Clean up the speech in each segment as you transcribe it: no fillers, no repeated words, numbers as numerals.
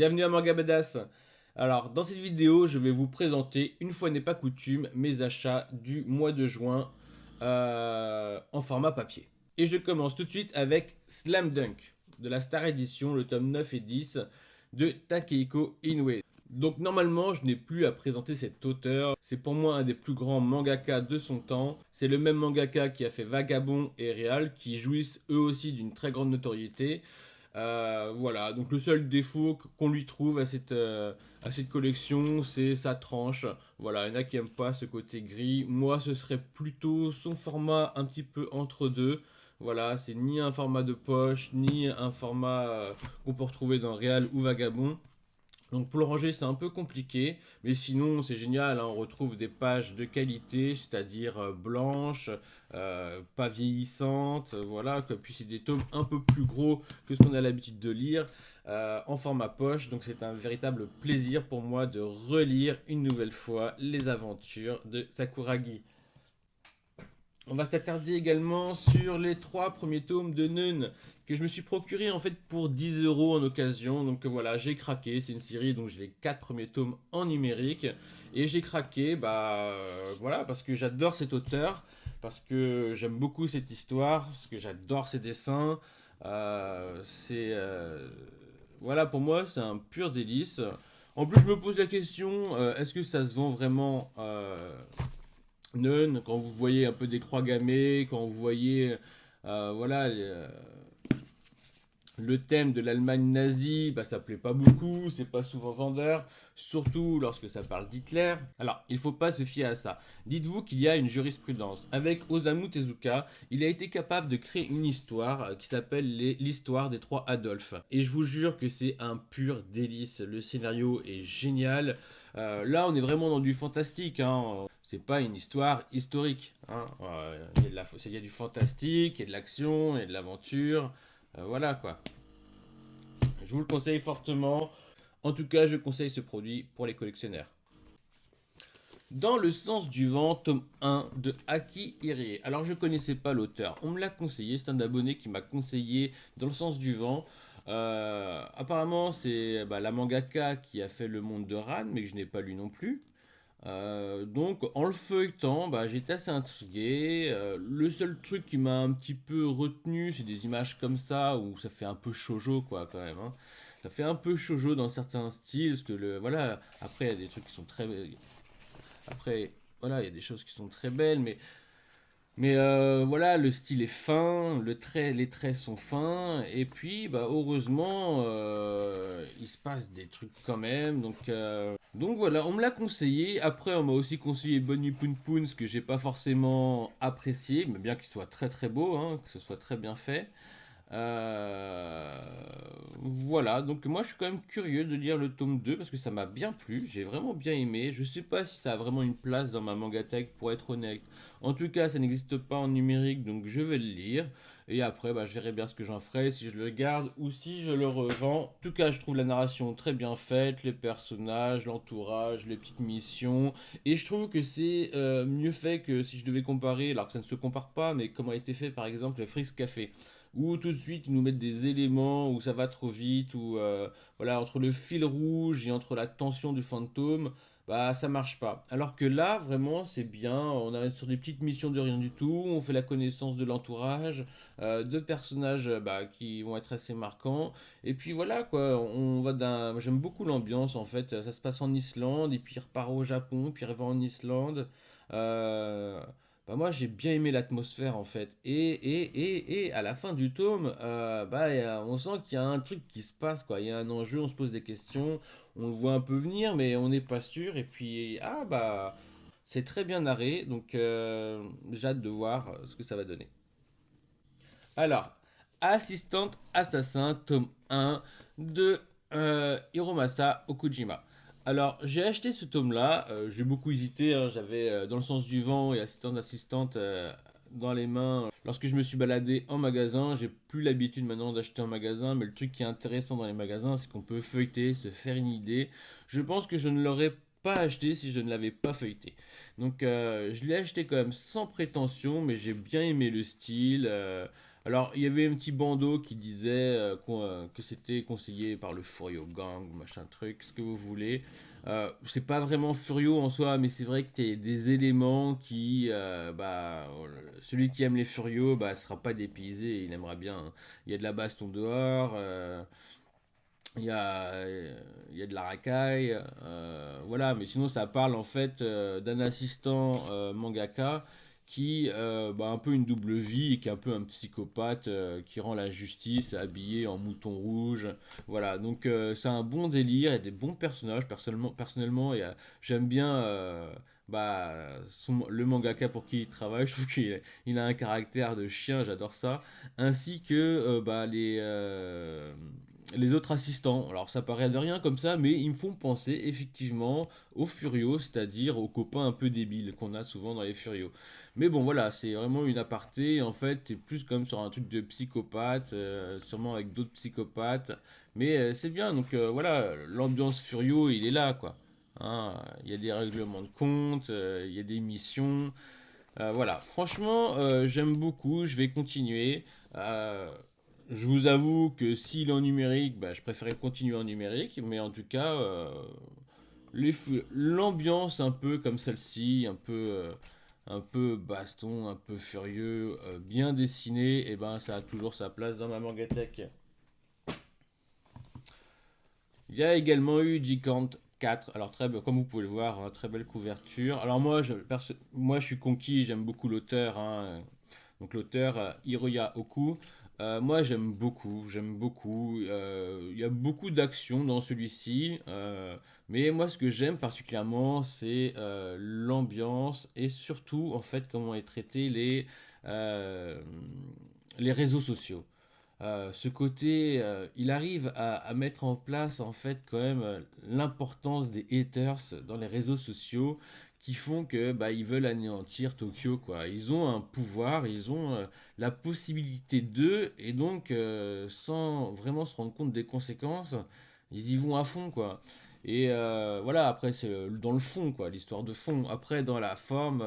Bienvenue à Manga Badass. Alors, dans cette vidéo, je vais vous présenter, une fois n'est pas coutume, mes achats du mois de juin en format papier. Et je commence tout de suite avec Slam Dunk, de la Star Edition, le tome 9 et 10 de Takehiko Inoue. Donc normalement, je n'ai plus à présenter cet auteur. C'est pour moi un des plus grands mangaka de son temps. C'est le même mangaka qui a fait Vagabond et Real, qui jouissent eux aussi d'une très grande notoriété. Voilà, donc le seul défaut qu'on lui trouve à cette collection, c'est sa tranche. Voilà, il y en a qui n'aiment pas ce côté gris. Moi, ce serait plutôt son format un petit peu entre deux. Voilà, c'est ni un format de poche, ni un format qu'on peut retrouver dans Real ou Vagabond. Donc pour le ranger, c'est un peu compliqué, mais sinon c'est génial, hein, on retrouve des pages de qualité, c'est-à-dire blanches, pas vieillissantes, voilà, puis c'est des tomes un peu plus gros que ce qu'on a l'habitude de lire en format poche, donc c'est un véritable plaisir pour moi de relire une nouvelle fois les aventures de Sakuragi. On va s'attarder également sur les trois premiers tomes de Nun que je me suis procuré en fait pour 10 euros en occasion. Donc voilà, j'ai craqué. C'est une série, donc j'ai les 4 premiers tomes en numérique. Et j'ai craqué, voilà, parce que j'adore cet auteur, parce que j'aime beaucoup cette histoire, parce que j'adore ses dessins. Voilà, pour moi, c'est un pur délice. En plus, je me pose la question, est-ce que ça se vend vraiment Nun, quand vous voyez un peu des croix gammées, quand vous voyez voilà, le thème de l'Allemagne nazie, ça plaît pas beaucoup, c'est pas souvent vendeur, surtout lorsque ça parle d'Hitler. Alors, il faut pas se fier à ça. Dites-vous qu'il y a une jurisprudence. Avec Osamu Tezuka, il a été capable de créer une histoire qui s'appelle l'histoire des trois Adolphes. Et je vous jure que c'est un pur délice. Le scénario est génial. Là, on est vraiment dans du fantastique, hein. C'est pas une histoire historique, hein. Il y a du fantastique, il y a de l'action, il y a de l'aventure. Voilà quoi. Je vous le conseille fortement. En tout cas, je conseille ce produit pour les collectionneurs. Dans le sens du vent, tome 1 de Aki Irie. Alors, je connaissais pas l'auteur. On me l'a conseillé. C'est un abonné qui m'a conseillé Dans le sens du vent. Apparemment, c'est la mangaka qui a fait Le Monde de Ran, mais que je n'ai pas lu non plus. Donc en le feuilletant, j'étais assez intrigué. Le seul truc qui m'a un petit peu retenu, c'est des images comme ça où ça fait un peu shoujo quoi quand même, hein. Ça fait un peu shoujo dans certains styles, parce que voilà. Après il y a des trucs qui sont très, après voilà il y a des choses qui sont très belles, mais voilà, le style est fin, les traits sont fins, et puis heureusement, il se passe des trucs quand même. Donc voilà, on me l'a conseillé. Après, on m'a aussi conseillé Bonnie Poon Poon, ce que j'ai pas forcément apprécié, mais bien qu'il soit très très beau, hein, que ce soit très bien fait. Euh, voilà, donc moi je suis quand même curieux de lire le tome 2 parce que ça m'a bien plu, j'ai vraiment bien aimé. Je sais pas si ça a vraiment une place dans ma mangatech pour être honnête. En tout cas, ça n'existe pas en numérique, donc je vais le lire. Et après, je verrai bien ce que j'en ferai, si je le garde ou si je le revends. En tout cas, je trouve la narration très bien faite, les personnages, l'entourage, les petites missions. Et je trouve que c'est mieux fait que si je devais comparer, alors que ça ne se compare pas, mais comment a été fait par exemple Freeze Café où tout de suite ils nous mettent des éléments où ça va trop vite, où voilà, entre le fil rouge et entre la tension du fantôme, ça marche pas. Alors que là, vraiment, c'est bien, on arrive sur des petites missions de rien du tout, on fait la connaissance de l'entourage, de personnages qui vont être assez marquants, et puis voilà quoi, on va d'un. J'aime beaucoup l'ambiance en fait, ça se passe en Islande, et puis il repart au Japon, puis il revient en Islande. Euh, moi j'ai bien aimé l'atmosphère en fait. Et à la fin du tome, on sent qu'il y a un truc qui se passe quoi. Il y a un enjeu, on se pose des questions, on le voit un peu venir, mais on n'est pas sûr. Et puis, c'est très bien narré, donc j'ai hâte de voir ce que ça va donner. Alors, Assistante Assassin, tome 1 de Hiromasa Okujima. Alors, j'ai acheté ce tome-là, j'ai beaucoup hésité, hein, j'avais Dans le sens du vent et Assistante dans les mains. Lorsque je me suis baladé en magasin, j'ai plus l'habitude maintenant d'acheter en magasin, mais le truc qui est intéressant dans les magasins, c'est qu'on peut feuilleter, se faire une idée. Je pense que je ne l'aurais pas acheté si je ne l'avais pas feuilleté. Donc je l'ai acheté quand même sans prétention, mais j'ai bien aimé le style. Alors, il y avait un petit bandeau qui disait que c'était conseillé par le Furio Gang, machin truc, ce que vous voulez. C'est pas vraiment Furio en soi, mais c'est vrai que t'as des éléments qui, celui qui aime les Furios, bah, sera pas dépaysé, il aimera bien, hein. Il y a de la baston dehors, il y a, il y a de la racaille, voilà, mais sinon ça parle en fait d'un assistant mangaka qui un peu une double vie et qui est un peu un psychopathe qui rend la justice habillé en mouton rouge. Voilà, donc c'est un bon délire et des bons personnages. Personnellement j'aime bien le mangaka pour qui il travaille. Je trouve qu'il a un caractère de chien, j'adore ça. Ainsi que les autres assistants. Alors ça paraît de rien comme ça, mais ils me font penser effectivement aux Furios, c'est-à-dire aux copains un peu débiles qu'on a souvent dans les Furios. Mais bon voilà, c'est vraiment une aparté. En fait, c'est plus comme sur un truc de psychopathe, sûrement avec d'autres psychopathes. Mais c'est bien, donc voilà, l'ambiance Furio, il est là quoi. Hein, il y a des règlements de compte, il y a des missions. Voilà, franchement, j'aime beaucoup, je vais continuer. Euh, je vous avoue que s'il est en numérique, bah, je préférais continuer en numérique, mais en tout cas, l'ambiance un peu comme celle-ci, un peu baston, un peu furieux, bien dessiné, et ben ça a toujours sa place dans ma mangatech. Il y a également eu Gigant 4. Alors comme vous pouvez le voir, hein, très belle couverture. Alors moi je suis conquis, j'aime beaucoup l'auteur, hein. Donc l'auteur Hiroya Oku. Moi j'aime beaucoup. Il y a beaucoup d'action dans celui-ci, mais moi ce que j'aime particulièrement c'est l'ambiance et surtout en fait comment est traité euh, les réseaux sociaux. Ce côté, il arrive à mettre en place en fait quand même l'importance des haters dans les réseaux sociaux qui font que bah, ils veulent anéantir Tokyo quoi. Ils ont un pouvoir, ils ont la possibilité d'eux et donc sans vraiment se rendre compte des conséquences, ils y vont à fond quoi. Et voilà, après c'est dans le fond quoi, l'histoire de fond. Après dans la forme,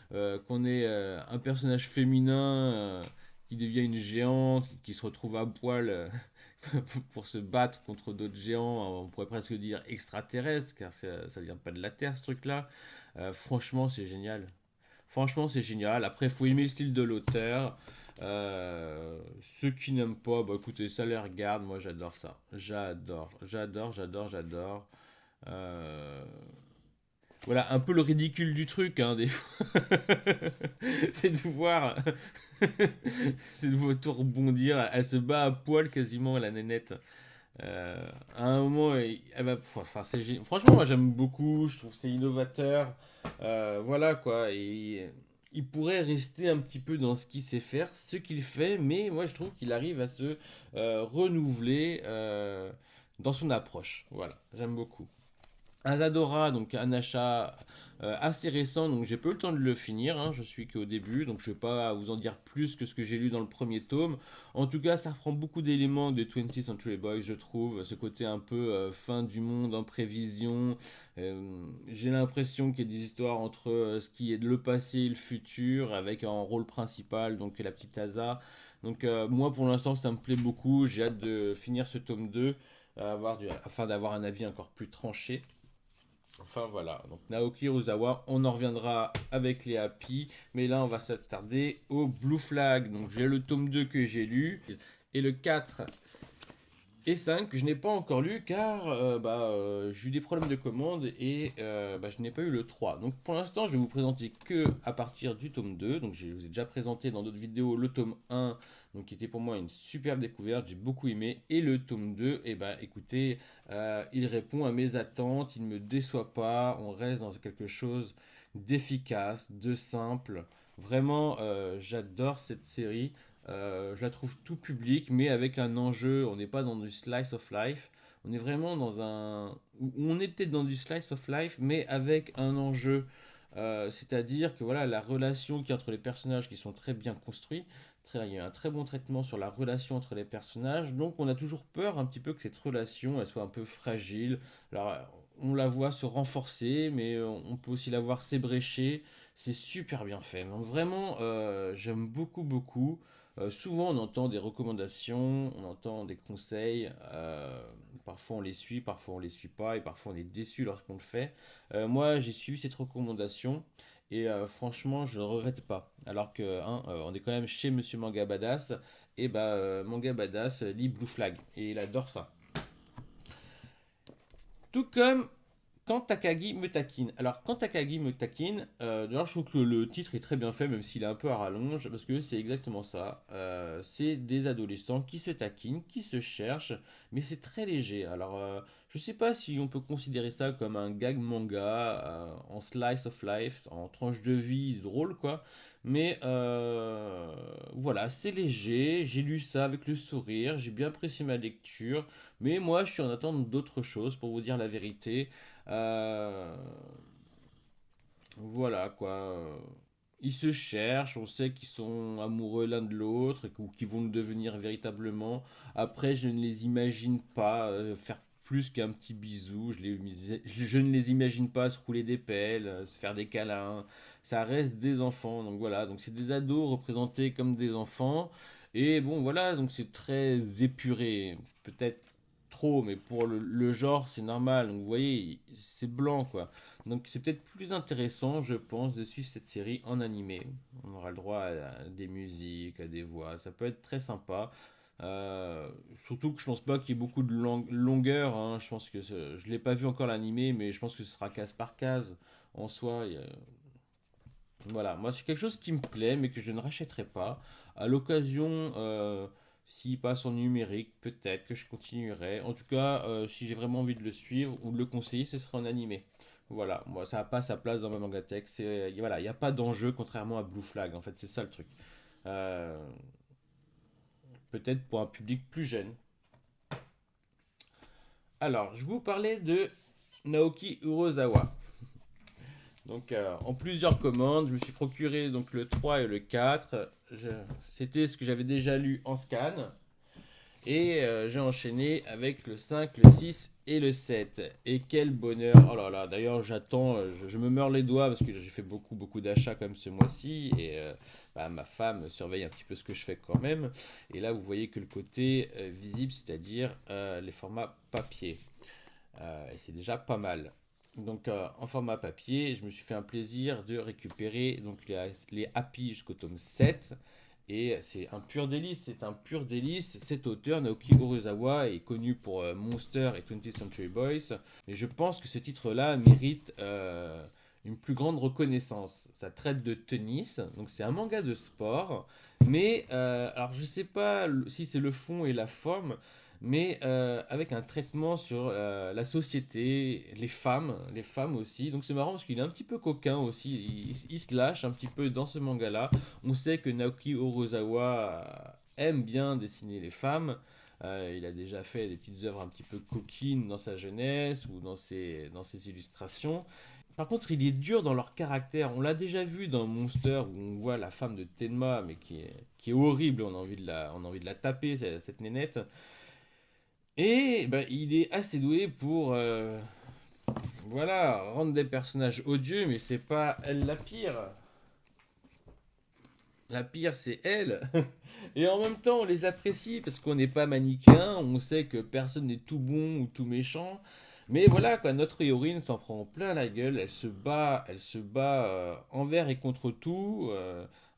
qu'on ait un personnage féminin qui devient une géante, qui se retrouve à poil pour se battre contre d'autres géants, on pourrait presque dire extraterrestres, car ça vient pas de la Terre ce truc-là. Franchement, c'est génial. Franchement, c'est génial. Après, il faut aimer le style de l'auteur. Ceux qui n'aiment pas, bah écoutez, ça les regarde. Moi, j'adore ça. J'adore. Euh, Voilà, un peu le ridicule du truc, hein, des fois. C'est de voir c'est de voir tout rebondir. Elle se bat à poil quasiment, la nénette. À un moment, elle va. Enfin, franchement, moi j'aime beaucoup. Je trouve que c'est innovateur. Voilà quoi. Et il pourrait rester un petit peu dans ce qu'il sait faire, ce qu'il fait, mais moi je trouve qu'il arrive à se renouveler dans son approche. Voilà, j'aime beaucoup. Azadora, donc un achat assez récent, donc j'ai pas eu le temps de le finir, hein, je suis qu'au début, donc je vais pas vous en dire plus que ce que j'ai lu dans le premier tome. En tout cas, ça reprend beaucoup d'éléments de 20th Century Boys, je trouve, ce côté un peu fin du monde en prévision. J'ai l'impression qu'il y a des histoires entre ce qui est le passé et le futur, avec en rôle principal, donc la petite Asa. Donc moi pour l'instant ça me plaît beaucoup, j'ai hâte de finir ce tome 2 afin d'avoir un avis encore plus tranché. Enfin voilà, donc Naoki Urasawa, on en reviendra avec les Happy, mais là on va s'attarder au Blue Flag. Donc j'ai le tome 2 que j'ai lu, et le 4 et 5 que je n'ai pas encore lu car j'ai eu des problèmes de commande et je n'ai pas eu le 3. Donc pour l'instant je vais vous présenter que à partir du tome 2. Donc je vous ai déjà présenté dans d'autres vidéos le tome 1, donc qui était pour moi une superbe découverte, j'ai beaucoup aimé. Et le tome 2, et bah écoutez, il répond à mes attentes, il ne me déçoit pas, on reste dans quelque chose d'efficace, de simple. Vraiment, j'adore cette série. Je la trouve tout public, mais avec un enjeu. On n'est pas dans du slice of life. On est vraiment dans un. On est peut-être dans du slice of life, mais avec un enjeu. C'est-à-dire que voilà, la relation qui est entre les personnages qui sont très bien construits. Il y a un très bon traitement sur la relation entre les personnages. Donc on a toujours peur un petit peu que cette relation elle soit un peu fragile. Alors on la voit se renforcer, mais on peut aussi la voir s'ébrécher. C'est super bien fait. Donc vraiment, j'aime beaucoup. Souvent on entend des recommandations, on entend des conseils, parfois on les suit, parfois on les suit pas, et parfois on est déçu lorsqu'on le fait. Moi j'ai suivi cette recommandation, et franchement je ne regrette pas. Alors que hein, on est quand même chez Monsieur Manga Badass, et bah Manga Badass lit Blue Flag, et il adore ça. Tout comme Quand Takagi me taquine. Alors, quand Takagi me taquine, d'ailleurs, je trouve que le titre est très bien fait, même s'il est un peu à rallonge, parce que c'est exactement ça. C'est des adolescents qui se taquinent, qui se cherchent, mais c'est très léger. Alors, je sais pas si on peut considérer ça comme un gag manga, en slice of life, en tranche de vie drôle, quoi. Mais voilà, c'est léger. J'ai lu ça avec le sourire, j'ai bien apprécié ma lecture, mais moi, je suis en attente d'autres choses, pour vous dire la vérité. Euh, voilà quoi. Ils se cherchent, on sait qu'ils sont amoureux l'un de l'autre ou qu'ils vont le devenir véritablement. Après, je ne les imagine pas faire plus qu'un petit bisou. Je ne les imagine pas se rouler des pelles, se faire des câlins. Ça reste des enfants, donc voilà. Donc c'est des ados représentés comme des enfants. Et bon, voilà, donc c'est très épuré. Peut-être trop, mais pour le genre, c'est normal. Donc vous voyez, c'est blanc quoi. Donc c'est peut-être plus intéressant, je pense, de suivre cette série en animé. On aura le droit à des musiques, à des voix. Ça peut être très sympa. Euh, Surtout que je pense pas qu'il y ait beaucoup de longueur, hein. Je pense que je l'ai pas vu encore l'animé, mais je pense que ce sera case par case en soi. Voilà, moi c'est quelque chose qui me plaît, mais que je ne rachèterai pas. À l'occasion, s'il passe en numérique, peut-être que je continuerai. En tout cas, si j'ai vraiment envie de le suivre ou de le conseiller, ce sera en animé. Voilà, moi ça n'a pas sa place dans ma mangatech. Voilà, il n'y a pas d'enjeu contrairement à Blue Flag. En fait, c'est ça le truc. Euh, Peut-être pour un public plus jeune. Alors, je vous parlais de Naoki Urosawa. Donc, en plusieurs commandes, je me suis procuré donc le 3 et le 4. C'était ce que j'avais déjà lu en scan. Et j'ai enchaîné avec le 5, le 6 et le 7. Et quel bonheur! Oh là là, d'ailleurs j'attends, je me meurs les doigts parce que j'ai fait beaucoup d'achats comme ce mois-ci. Et bah, ma femme surveille un petit peu ce que je fais quand même. Et là vous voyez que le côté visible, c'est-à-dire les formats papier. Et c'est déjà pas mal. Donc en format papier, je me suis fait un plaisir de récupérer donc les Happy jusqu'au tome 7. Et c'est un pur délice, c'est un pur délice. Cet auteur, Naoki Urasawa, est connu pour Monster et 20th Century Boys. Et je pense que ce titre-là mérite une plus grande reconnaissance. Ça traite de tennis, donc c'est un manga de sport. Mais, alors je sais pas si c'est le fond et la forme, mais avec un traitement sur la société, les femmes aussi. Donc c'est marrant parce qu'il est un petit peu coquin aussi, il se lâche un petit peu dans ce manga-là. On sait que Naoki Urasawa aime bien dessiner les femmes. Il a déjà fait des petites œuvres un petit peu coquines dans sa jeunesse ou dans ses illustrations. Par contre, il est dur dans leur caractère. On l'a déjà vu dans Monster où on voit la femme de Tenma, mais qui est horrible. On a envie de la taper, cette nénette. Et ben, il est assez doué pour voilà, rendre des personnages odieux, mais c'est pas elle la pire. La pire, c'est elle. Et en même temps, on les apprécie parce qu'on n'est pas manichéen, on sait que personne n'est tout bon ou tout méchant. Mais voilà, quoi, notre héroïne s'en prend plein la gueule, elle se bat envers et contre tout.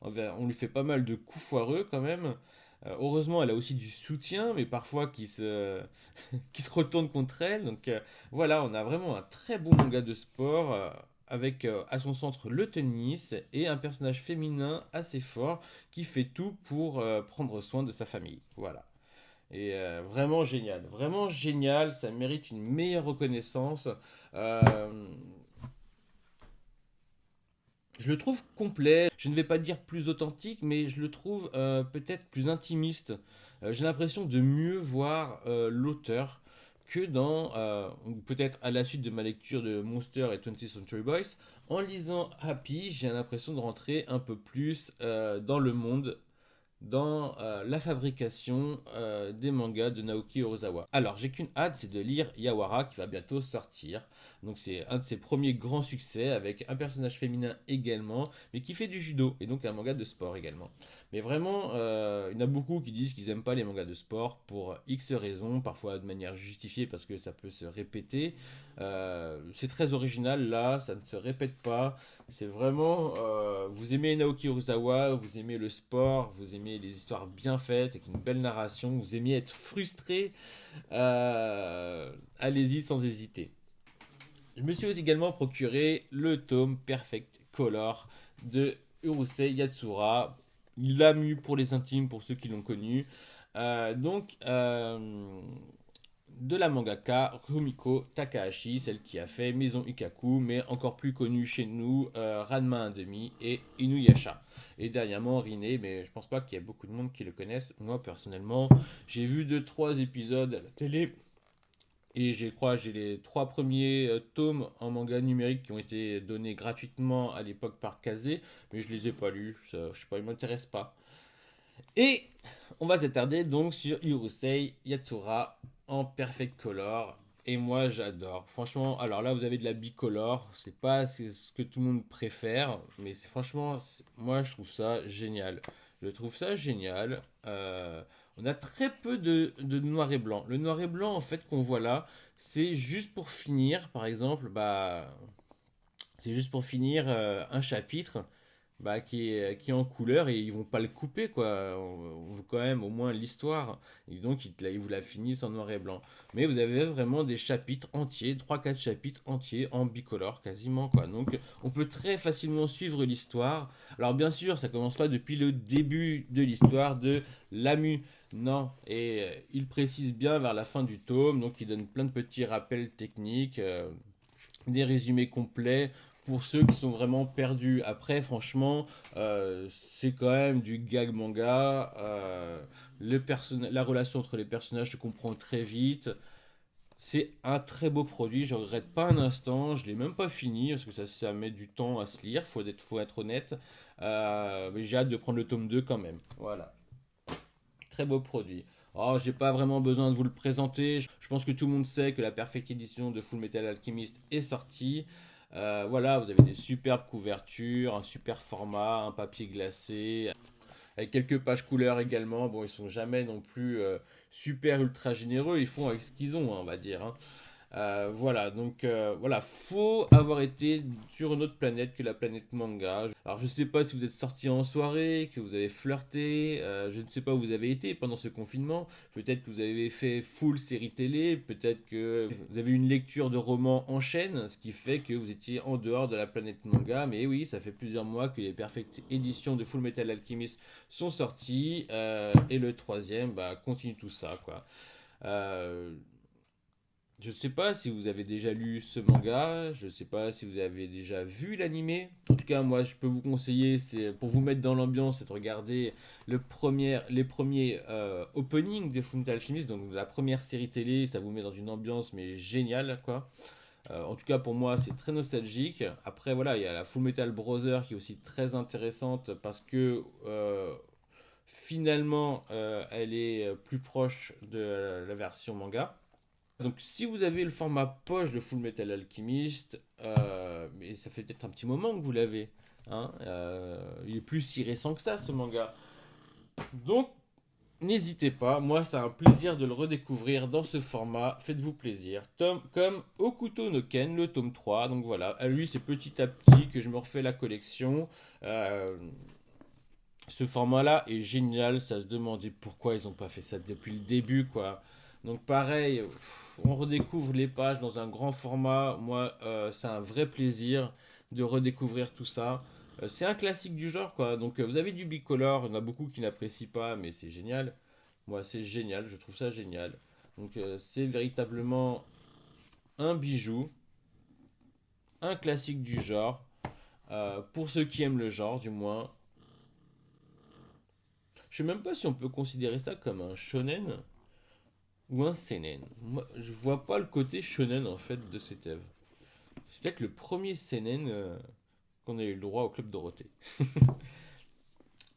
On lui fait pas mal de coups foireux quand même. Heureusement, elle a aussi du soutien, mais parfois qui se retourne contre elle. Donc voilà, on a vraiment un très bon manga de sport avec à son centre le tennis et un personnage féminin assez fort qui fait tout pour prendre soin de sa famille. Voilà. Et vraiment génial, ça mérite une meilleure reconnaissance. Euh, je le trouve complet, je ne vais pas dire plus authentique, mais je le trouve peut-être plus intimiste. J'ai l'impression de mieux voir l'auteur que ou peut-être à la suite de ma lecture de Monster et 20th Century Boys. En lisant Happy, j'ai l'impression de rentrer un peu plus dans le monde dans la fabrication des mangas de Naoki Urasawa. Alors, j'ai qu'une hâte, c'est de lire Yawara qui va bientôt sortir. Donc, c'est un de ses premiers grands succès avec un personnage féminin également, mais qui fait du judo et donc un manga de sport également. Mais vraiment, il y en a beaucoup qui disent qu'ils n'aiment pas les mangas de sport pour X raisons, parfois de manière justifiée parce que ça peut se répéter. C'est très original là, ça ne se répète pas. C'est vraiment, vous aimez Naoki Urasawa, vous aimez le sport, vous aimez les histoires bien faites avec une belle narration, vous aimez être frustré, allez-y sans hésiter. Je me suis aussi également procuré le tome Perfect Color de Urusei Yatsura, l'AMU pour les intimes pour ceux qui l'ont connu. Donc, de la mangaka Rumiko Takahashi, celle qui a fait Maison Ikaku, mais encore plus connue chez nous, Ranma 1,5 et Inuyasha. Et dernièrement Rinne, mais je pense pas qu'il y ait beaucoup de monde qui le connaisse. Moi personnellement, j'ai vu 2-3 épisodes à la télé. Et je crois j'ai les 3 premiers tomes en manga numérique qui ont été donnés gratuitement à l'époque par Kazé, mais je les ai pas lus, ça, je sais pas, ils m'intéressent pas. Et on va s'attarder donc sur Urusei Yatsura en Perfect Color. Et moi j'adore. Franchement, alors là vous avez de la bicolore. C'est pas ce que tout le monde préfère. Mais franchement, moi je trouve ça génial. Je trouve ça génial. On a très peu de noir et blanc. Le noir et blanc en fait qu'on voit là, c'est juste pour finir. Par exemple, c'est juste pour finir un chapitre qui est en couleur et ils vont pas le couper quoi. On veut quand même au moins l'histoire. Et donc ils vous la finissent en noir et blanc. Mais vous avez vraiment des chapitres entiers, 3-4 chapitres entiers en bicolore quasiment quoi. Donc on peut très facilement suivre l'histoire. Alors bien sûr, ça commence pas depuis le début de l'histoire de Lamu. Non, et il précise bien vers la fin du tome, donc il donne plein de petits rappels techniques, des résumés complets pour ceux qui sont vraiment perdus. Après, franchement, c'est quand même du gag manga. La relation entre les personnages se comprend très vite. C'est un très beau produit, je regrette pas un instant, je l'ai même pas fini parce que ça met du temps à se lire, faut être honnête. Mais j'ai hâte de prendre le tome 2 quand même. Voilà, très beau produit. Oh, j'ai pas vraiment besoin de vous le présenter. Je pense que tout le monde sait que la Perfect Edition de Full Metal Alchemist est sortie. Voilà, vous avez des superbes couvertures, un super format, un papier glacé, avec quelques pages couleurs également. Bon, ils sont jamais non plus super ultra généreux, ils font avec ce qu'ils ont, hein, on va dire, hein. Voilà, donc voilà, faut avoir été sur une autre planète que la planète manga. Alors je sais pas si vous êtes sorti en soirée, que vous avez flirté, je ne sais pas où vous avez été pendant ce confinement. Peut-être que vous avez fait full série télé, peut-être que vous avez une lecture de romans en chaîne, ce qui fait que vous étiez en dehors de la planète manga. Mais oui, ça fait plusieurs mois que les perfectes éditions de Full Metal Alchemist sont sorties, et le troisième, continue tout ça, quoi. Euh, je sais pas si vous avez déjà lu ce manga, je sais pas si vous avez déjà vu l'animé. En tout cas, moi, je peux vous conseiller, c'est pour vous mettre dans l'ambiance, c'est de regarder les premiers openings de Fullmetal Alchemist, donc la première série télé, ça vous met dans une ambiance mais géniale, quoi. En tout cas, pour moi, c'est très nostalgique. Après, voilà, il y a la Fullmetal Brother qui est aussi très intéressante parce que finalement, elle est plus proche de la version manga. Donc si vous avez le format poche de Full Metal Alchemist, mais ça fait peut-être un petit moment que vous l'avez, hein, il est plus si récent que ça ce manga. Donc n'hésitez pas, moi c'est un plaisir de le redécouvrir dans ce format, faites-vous plaisir. Comme Okuto no Ken, le tome 3, donc voilà, à lui c'est petit à petit que je me refais la collection. Euh, Ce format-là est génial, ça se demandait pourquoi ils n'ont pas fait ça depuis le début, quoi. Donc pareil, on redécouvre les pages dans un grand format. Moi, c'est un vrai plaisir de redécouvrir tout ça. C'est un classique du genre, quoi. Donc vous avez du bicolore, il y en a beaucoup qui n'apprécient pas, mais c'est génial. Moi, c'est génial, je trouve ça génial. Donc c'est véritablement un bijou, un classique du genre. Pour ceux qui aiment le genre, du moins. Je sais même pas si on peut considérer ça comme un shonen ou un seinen. Moi, je vois pas le côté shonen en fait de cette œuvre. C'est peut-être le premier seinen qu'on a eu le droit au Club Dorothée.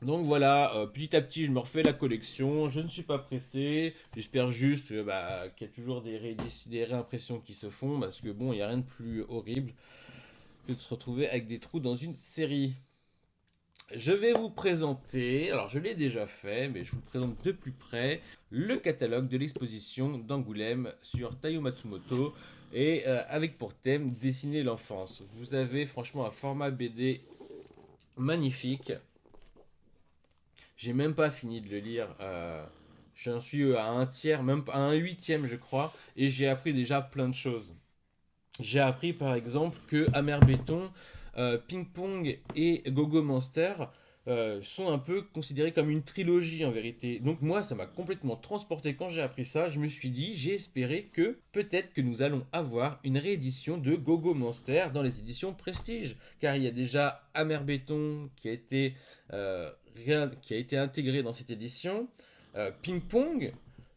Donc voilà, petit à petit, je me refais la collection. Je ne suis pas pressé. J'espère juste qu'il y a toujours des réimpressions qui se font. Parce que bon, il n'y a rien de plus horrible que de se retrouver avec des trous dans une série. Je vais vous présenter, alors je l'ai déjà fait, mais je vous le présente de plus près, le catalogue de l'exposition d'Angoulême sur Taiyo Matsumoto et avec pour thème dessiner l'enfance. Vous avez franchement un format BD magnifique. J'ai même pas fini de le lire. J'en suis à un tiers, même à un huitième je crois, et j'ai appris déjà plein de choses. J'ai appris par exemple que Amer Béton, Ping Pong et Gogo Monster sont un peu considérés comme une trilogie en vérité. Donc moi, ça m'a complètement transporté quand j'ai appris ça. Je me suis dit, j'ai espéré que peut-être que nous allons avoir une réédition de Gogo Monster dans les éditions Prestige. Car il y a déjà Amer Béton qui a été intégré dans cette édition. Ping Pong,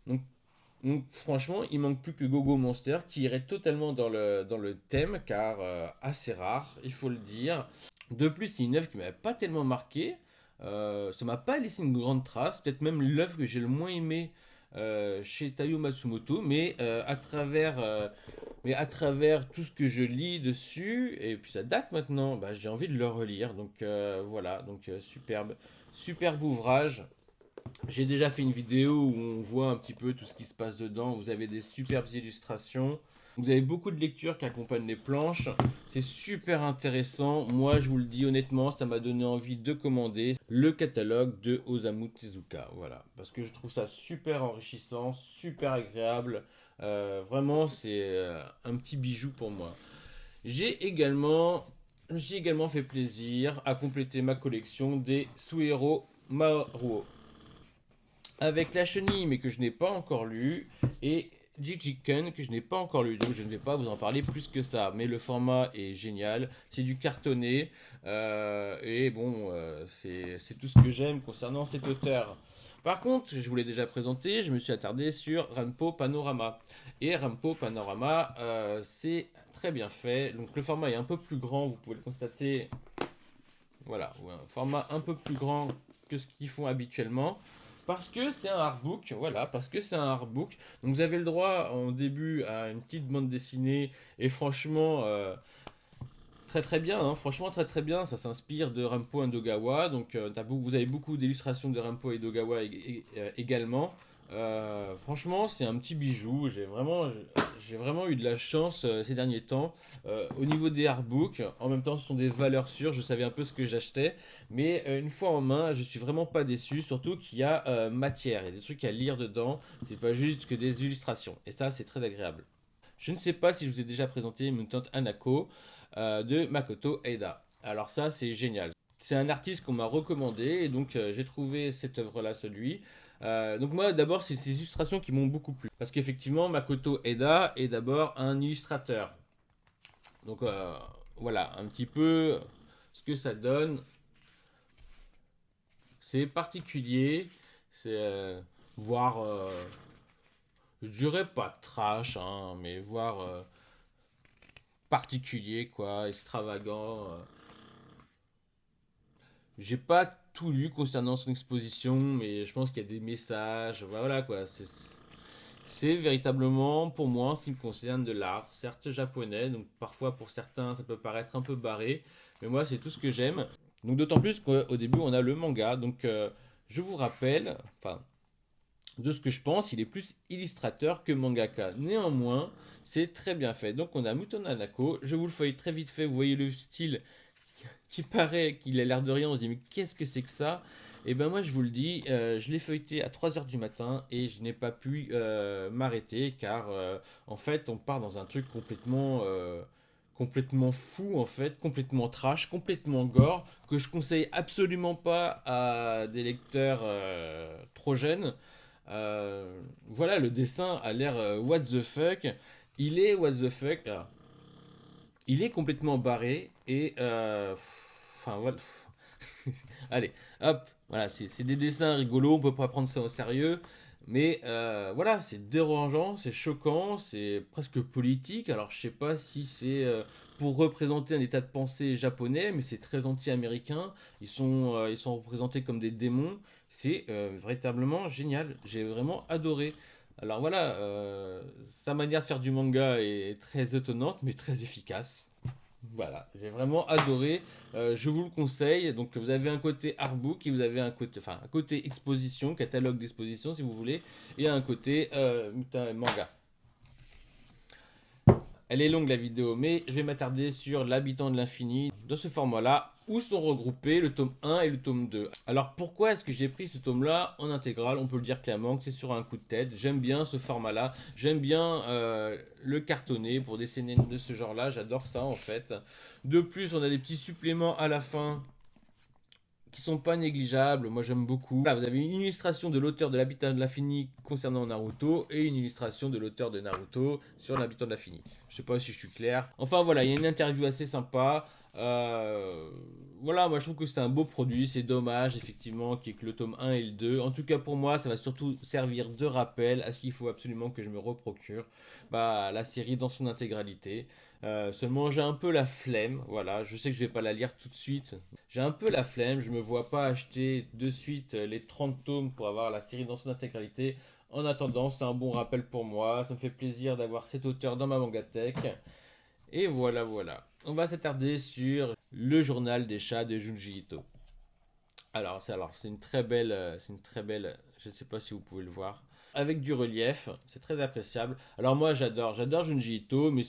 donc franchement, il manque plus que Gogo Monster qui irait totalement dans le thème car assez rare, il faut le dire. De plus, c'est une œuvre qui m'avait pas tellement marqué. Ça m'a pas laissé une grande trace, peut-être même l'œuvre que j'ai le moins aimée chez Taiyo Matsumoto, mais à travers tout ce que je lis dessus, et puis ça date maintenant, j'ai envie de le relire. Donc voilà, superbe, superbe ouvrage. J'ai déjà fait une vidéo où on voit un petit peu tout ce qui se passe dedans. Vous avez des superbes illustrations. Vous avez beaucoup de lectures qui accompagnent les planches. C'est super intéressant. Moi, je vous le dis honnêtement, ça m'a donné envie de commander le catalogue de Osamu Tezuka. Voilà. Parce que je trouve ça super enrichissant, super agréable. Vraiment, c'est un petit bijou pour moi. Je me suis également fait plaisir à compléter ma collection des Suero Maruo avec La Chenille, mais que je n'ai pas encore lu, et Jijiken, que je n'ai pas encore lu, donc je ne vais pas vous en parler plus que ça. Mais le format est génial, c'est du cartonné, et bon, c'est tout ce que j'aime concernant cet auteur. Par contre, je vous l'ai déjà présenté, je me suis attardé sur Rampo Panorama. Et Rampo Panorama, c'est très bien fait. Donc le format est un peu plus grand, vous pouvez le constater. Voilà, un format un peu plus grand que ce qu'ils font habituellement. Parce que c'est un artbook, voilà, parce que c'est un artbook. Donc vous avez le droit en début à une petite bande dessinée et franchement très très bien, hein, franchement très très bien. Ça s'inspire de Rampo Indogawa, donc vous avez beaucoup d'illustrations de Rampo Indogawa également. Franchement, c'est un petit bijou. J'ai vraiment eu de la chance ces derniers temps. Au niveau des artbooks, en même temps, ce sont des valeurs sûres. Je savais un peu ce que j'achetais. Mais une fois en main, je suis vraiment pas déçu. Surtout qu'il y a matière. Il y a des trucs à lire dedans. C'est pas juste que des illustrations. Et ça, c'est très agréable. Je ne sais pas si je vous ai déjà présenté Mutant Hanako de Makoto Eida. Alors ça, c'est génial. C'est un artiste qu'on m'a recommandé et donc j'ai trouvé cette œuvre-là, celui. Donc moi, d'abord, c'est ces illustrations qui m'ont beaucoup plu. Parce qu'effectivement, Makoto Eda est d'abord un illustrateur. Donc voilà, un petit peu ce que ça donne. C'est particulier. C'est voire, je dirais pas trash, hein, mais voire particulier, quoi, extravagant. J'ai pas tout lu concernant son exposition, mais je pense qu'il y a des messages. Voilà quoi. C'est véritablement pour moi en ce qui me concerne de l'art, certes japonais, donc parfois pour certains ça peut paraître un peu barré, mais moi c'est tout ce que j'aime. Donc d'autant plus qu'au début on a le manga, donc je vous rappelle, enfin de ce que je pense, il est plus illustrateur que mangaka. Néanmoins, c'est très bien fait. Donc on a Muton Hanako, je vous le feuille très vite fait, vous voyez le style qui paraît qu'il a l'air de rien, on se dit mais qu'est-ce que c'est que ça? Et ben moi je vous le dis, je l'ai feuilleté à 3 heures du matin et je n'ai pas pu m'arrêter car en fait on part dans un truc complètement fou en fait, complètement trash, complètement gore, que je conseille absolument pas à des lecteurs trop jeunes. Voilà, le dessin a l'air what the fuck. Il est what the fuck. Il est complètement barré et enfin voilà. Allez, hop, voilà, c'est des dessins rigolos, on peut pas prendre ça au sérieux, mais voilà, c'est dérangeant, c'est choquant, c'est presque politique. Alors je sais pas si c'est pour représenter un état de pensée japonais, mais c'est très anti-américain. Ils sont représentés comme des démons. C'est véritablement génial. J'ai vraiment adoré. Alors voilà, sa manière de faire du manga est très étonnante, mais très efficace. Voilà, j'ai vraiment adoré. Je vous le conseille. Donc vous avez un côté artbook et vous avez un côté exposition, catalogue d'exposition si vous voulez, et un côté manga. Elle est longue la vidéo, mais je vais m'attarder sur l'habitant de l'infini dans ce format-là, où sont regroupés le tome 1 et le tome 2. Alors pourquoi est-ce que j'ai pris ce tome-là en intégrale? On peut le dire clairement que c'est sur un coup de tête. J'aime bien ce format-là, j'aime bien le cartonné pour des scènes de ce genre-là, j'adore ça en fait. De plus, on a des petits suppléments à la fin qui sont pas négligeables, moi j'aime beaucoup. Là, vous avez une illustration de l'auteur de l'habitant de l'infini concernant Naruto et une illustration de l'auteur de Naruto sur l'habitant de l'infini. Je sais pas si je suis clair. Enfin voilà, il y a une interview assez sympa. Voilà, moi je trouve que c'est un beau produit, c'est dommage effectivement qu'il y ait que le tome 1 et le 2. En tout cas pour moi, ça va surtout servir de rappel à ce qu'il faut absolument que je me reprocure la série dans son intégralité. Seulement j'ai un peu la flemme, voilà, je sais que je vais pas la lire tout de suite. J'ai un peu la flemme, je me vois pas acheter de suite les 30 tomes pour avoir la série dans son intégralité. En attendant, c'est un bon rappel pour moi, ça me fait plaisir d'avoir cet auteur dans ma mangatech. Et voilà, voilà. On va s'attarder sur le journal des chats de Junji Ito. C'est une très belle, je ne sais pas si vous pouvez le voir, avec du relief, c'est très appréciable. Alors moi j'adore Junji Ito, mais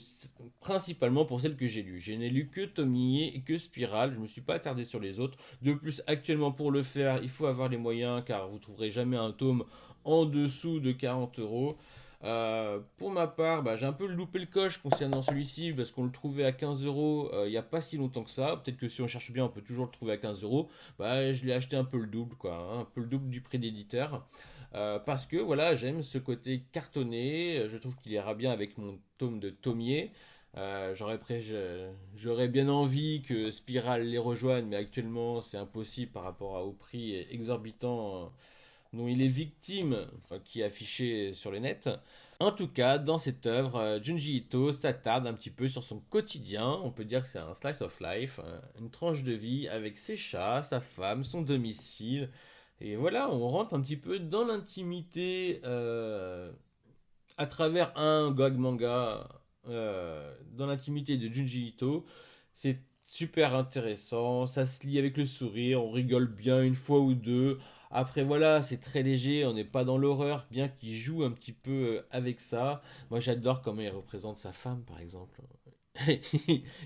principalement pour celles que j'ai lues. Je n'ai lu que Tomie et que Spiral, je me suis pas attardé sur les autres. De plus, actuellement pour le faire, il faut avoir les moyens, car vous trouverez jamais un tome en dessous de 40 euros. Pour ma part, j'ai un peu loupé le coche concernant celui-ci parce qu'on le trouvait à 15 euros il n'y a pas si longtemps que ça. Peut-être que si on cherche bien, on peut toujours le trouver à 15 euros. Je l'ai acheté un peu le double, quoi, hein, un peu le double du prix d'éditeur. Parce que voilà, j'aime ce côté cartonné. Je trouve qu'il ira bien avec mon tome de Tomier. J'aurais bien envie que Spiral les rejoigne, mais actuellement c'est impossible par rapport au prix exorbitant dont il est victime, qui est affiché sur le net. En tout cas, dans cette œuvre, Junji Ito s'attarde un petit peu sur son quotidien. On peut dire que c'est un slice of life, une tranche de vie avec ses chats, sa femme, son domicile. Et voilà, on rentre un petit peu dans l'intimité à travers un gag manga, dans l'intimité de Junji Ito. C'est super intéressant, ça se lit avec le sourire, on rigole bien une fois ou deux. Après voilà, c'est très léger, on n'est pas dans l'horreur, bien qu'il joue un petit peu avec ça. Moi j'adore comment il représente sa femme par exemple.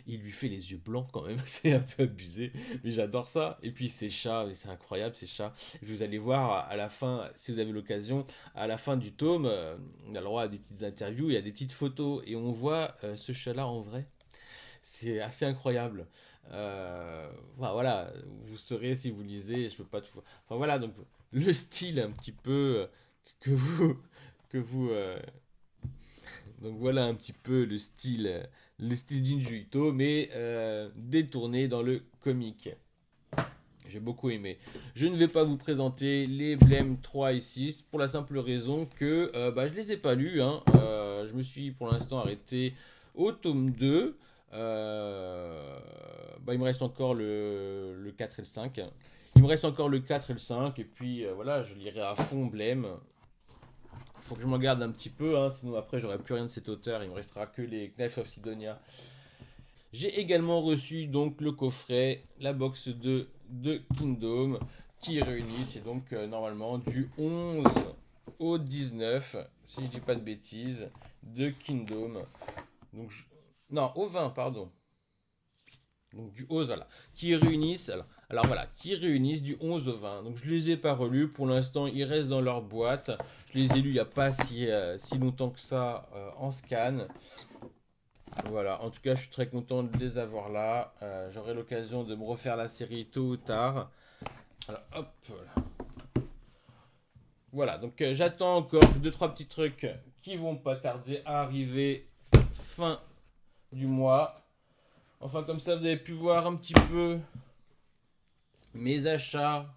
Il lui fait les yeux blancs quand même, c'est un peu abusé, mais j'adore ça. Et puis ses chats, c'est incroyable ces chats. Vous allez voir à la fin, si vous avez l'occasion, à la fin du tome, on a le droit à des petites interviews, il y a des petites photos, et on voit ce chat-là en vrai. C'est assez incroyable. Voilà, vous saurez si vous lisez, je peux pas tout. Enfin voilà, donc le style un petit peu que vous, que vous, donc voilà un petit peu le style Jinju Ito, mais détourné dans le comique. J'ai beaucoup aimé. Je ne vais pas vous présenter les Blême 3 et 6 pour la simple raison que je les ai pas lus, hein. Je me suis pour l'instant arrêté au tome 2. Il me reste encore le 4 et le 5. Il me reste encore le 4 et le 5. Et puis voilà, je lirai à fond Blême. Faut que je m'en garde un petit peu, hein, sinon après j'aurai plus rien de cet auteur. Il me restera que les Knives of Sidonia. J'ai également reçu donc le coffret, la box de Kingdom qui réunissent et donc normalement du 11 au 19, si je dis pas de bêtises, de Kingdom. Donc non, au 20, pardon. Donc du 11, voilà. Qui réunissent, voilà, qui réunissent du 11 au 20. Donc je les ai pas relus, pour l'instant ils restent dans leur boîte. Je les ai lus il n'y a pas si longtemps que ça en scan. Voilà, en tout cas, je suis très content de les avoir là. J'aurai l'occasion de me refaire la série tôt ou tard. Alors, hop. Voilà, donc j'attends encore 2-3 petits trucs qui vont pas tarder à arriver fin du mois. Enfin, comme ça, vous avez pu voir un petit peu mes achats.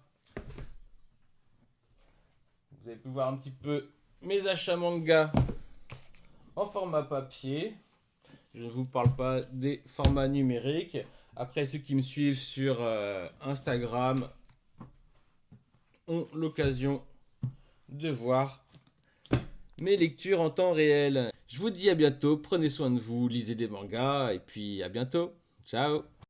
Vous avez pu voir un petit peu mes achats manga en format papier. Je ne vous parle pas des formats numériques. Après, ceux qui me suivent sur Instagram ont l'occasion de voir mes lectures en temps réel. Je vous dis à bientôt, prenez soin de vous, lisez des mangas et puis à bientôt. Ciao.